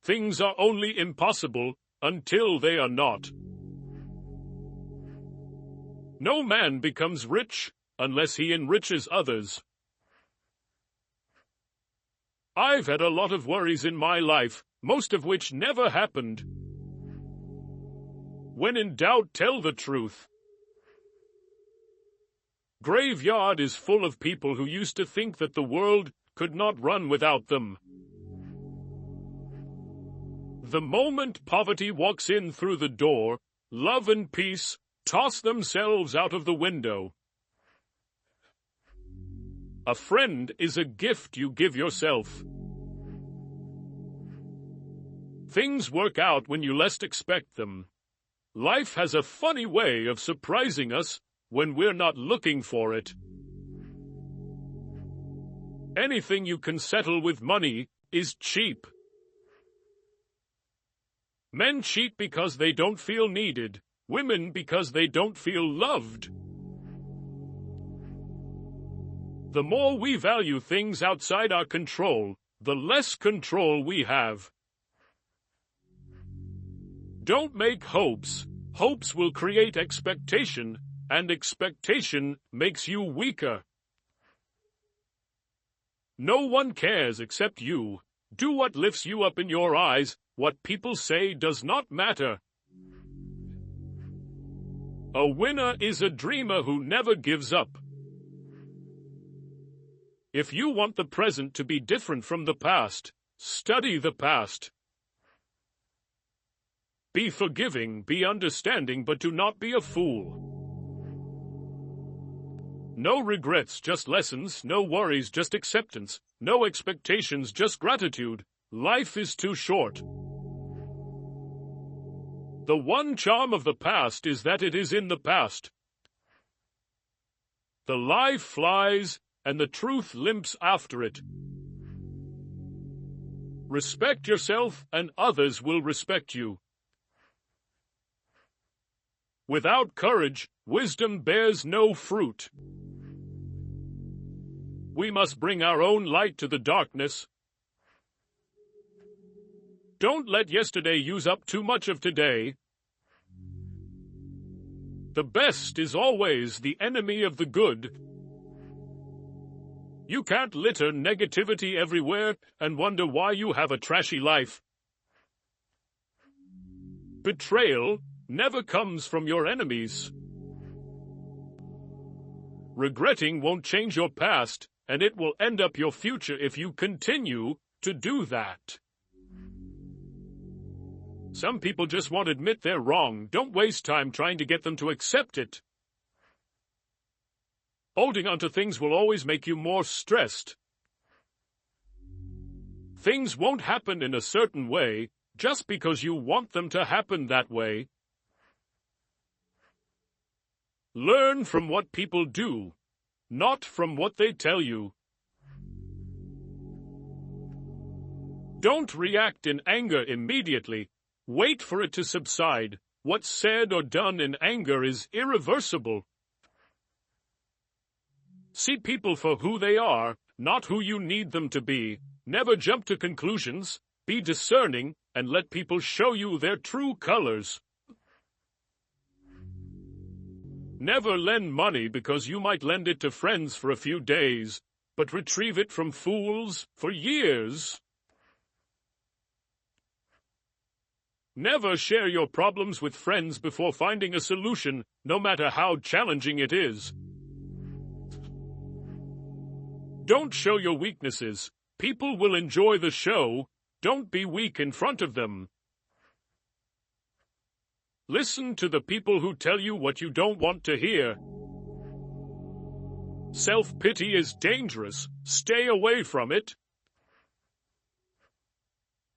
Things are only impossible until they are not. No man becomes rich unless he enriches others. I've had a lot of worries in my life, most of which never happened. When in doubt, tell the truth. Graveyard is full of people who used to think that the world could not run without them. The moment poverty walks in through the door, love and peace toss themselves out of the window. A friend is a gift you give yourself. Things work out when you least expect them. Life has a funny way of surprising us when we're not looking for it. Anything you can settle with money is cheap. Men cheat because they don't feel needed, women because they don't feel loved. The more we value things outside our control, the less control we have. Don't make hopes. Hopes will create expectation, and expectation makes you weaker. No one cares except you. Do what lifts you up in your eyes. What people say does not matter. A winner is a dreamer who never gives up. If you want the present to be different from the past, study the past. Be forgiving, be understanding, but do not be a fool. No regrets, just lessons. No worries, just acceptance. No expectations, just gratitude. Life is too short. The one charm of the past is that it is in the past. The lie flies, and the truth limps after it. Respect yourself, and others will respect you. Without courage, wisdom bears no fruit. We must bring our own light to the darkness. Don't let yesterday use up too much of today. The best is always the enemy of the good. You can't litter negativity everywhere and wonder why you have a trashy life. Betrayal never comes from your enemies. Regretting won't change your past, and it will end up your future if you continue to do that. Some people just won't admit they're wrong. Don't waste time trying to get them to accept it. Holding on to things will always make you more stressed. Things won't happen in a certain way just because you want them to happen that way. Learn from what people do, not from what they tell you. Don't react in anger immediately. Wait for it to subside. What's said or done in anger is irreversible. See people for who they are, not who you need them to be. Never jump to conclusions. Be discerning and let people show you their true colors. Never lend money because you might lend it to friends for a few days, but retrieve it from fools for years. Never share your problems with friends before finding a solution, no matter how challenging it is. Don't show your weaknesses. People will enjoy the show. Don't be weak in front of them. Listen to the people who tell you what you don't want to hear. Self-pity is dangerous. Stay away from it.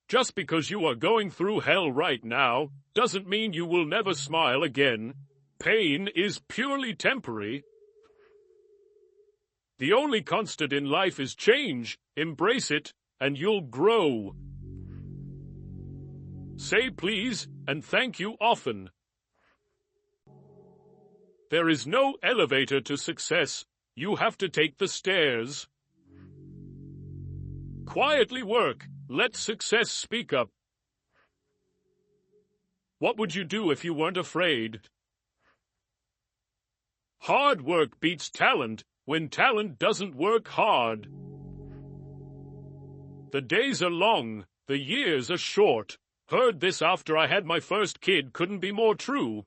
Just because you are going through hell right now doesn't mean you will never smile again. Pain is purely temporary. The only constant in life is change. Embrace it, and you'll grow. Say please and thank you often. There is no elevator to success. You have to take the stairs. Quietly work. Let success speak up. What would you do if you weren't afraid? Hard work beats talent when talent doesn't work hard. The days are long, the years are short. Heard this after I had my first kid, couldn't be more true.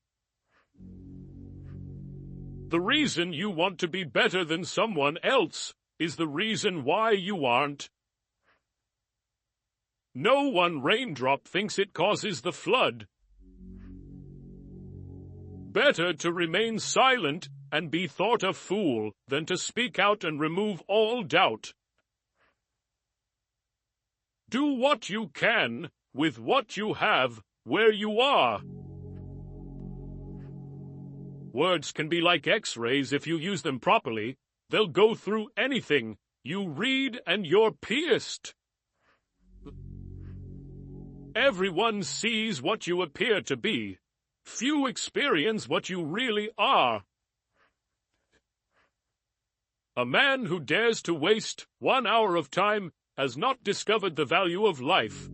The reason you want to be better than someone else is the reason why you aren't. No one raindrop thinks it causes the flood. Better to remain silent and be thought a fool than to speak out and remove all doubt. Do what you can with what you have where you are. Words can be like X-rays if you use them properly. They'll go through anything. You read and you're pierced. Everyone sees what you appear to be. Few experience what you really are. A man who dares to waste 1 hour of time has not discovered the value of life.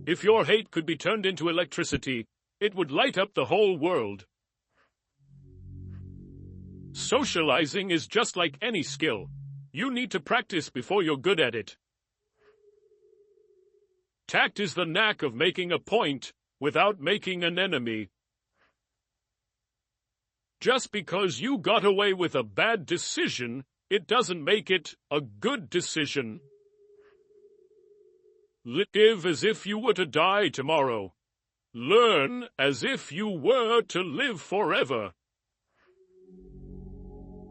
If your hate could be turned into electricity, it would light up the whole world. Socializing is just like any skill. You need to practice before you're good at it. Tact is the knack of making a point without making an enemy. Just because you got away with a bad decision, it doesn't make it a good decision. Live as if you were to die tomorrow. Learn as if you were to live forever.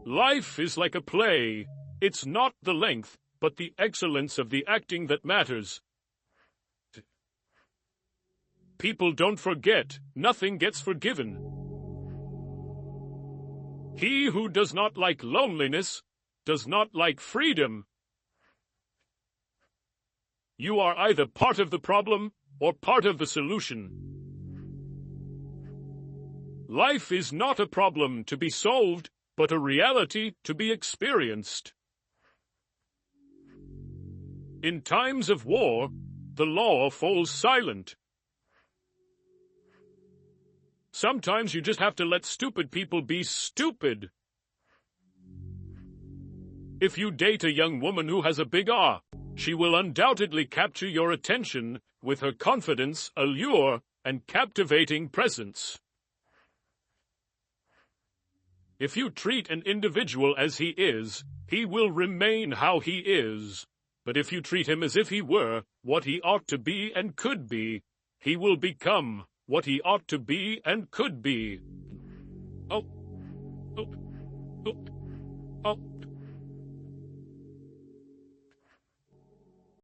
Life is like a play. It's not the length, but the excellence of the acting that matters. People don't forget. Nothing gets forgiven. He who does not like loneliness does not like freedom. You are either part of the problem or part of the solution. Life is not a problem to be solved, but a reality to be experienced. In times of war, the law falls silent. Sometimes you just have to let stupid people be stupid. If you date a young woman who has a big R, she will undoubtedly capture your attention with her confidence, allure, and captivating presence. If you treat an individual as he is, he will remain how he is. But if you treat him as if he were what he ought to be and could be, he will become what he ought to be and could be. Oh.